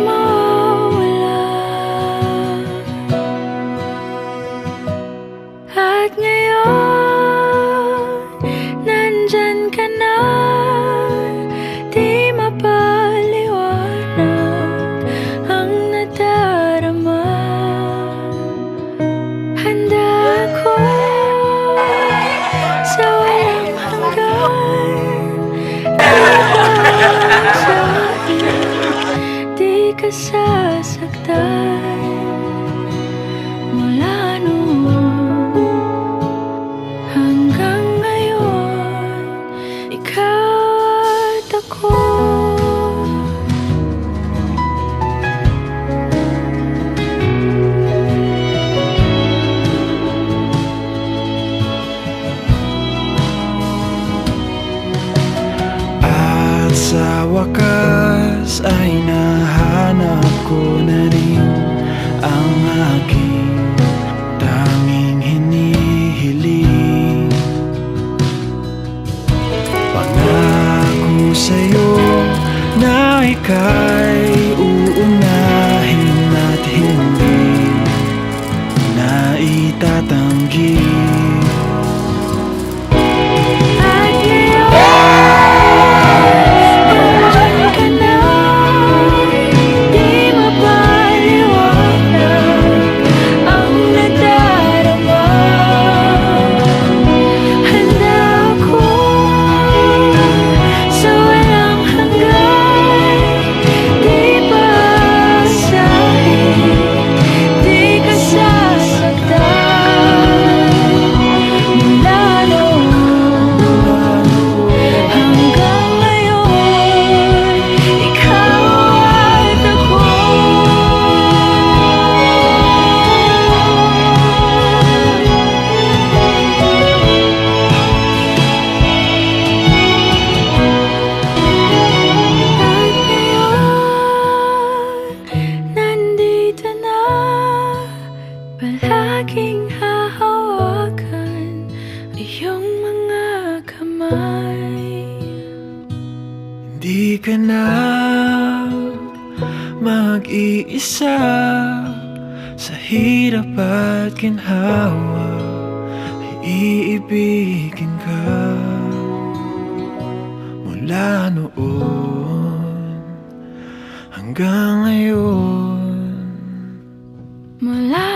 mawawala. At ngayon, nandyan ka na, di mapaliwanag ang nadarama. Handa ako sa walang hanggan, di ka sasaktan. Mula noon hanggang ngayon, ikaw at ako. At sa wakas ay nahanap ko na rin ang aking tanging hinihiling. Pangako sa'yo na ika'y uunahin at hindi na itatanggi. At ngayon, nandyan ka na, di mapaliwanag ang nadarama. Handa ako sa walang hanggan, di basahin, di ka sasaktan. Mula noon hanggang ngayon, ikaw at ako. At ngayon, nandito na, palaging hahawakan iyong mga kamay. Hindi ka na mag-iisa sa hirap at ginhawa, ay iibigin ka. Mula noon hanggang ngayon. Mula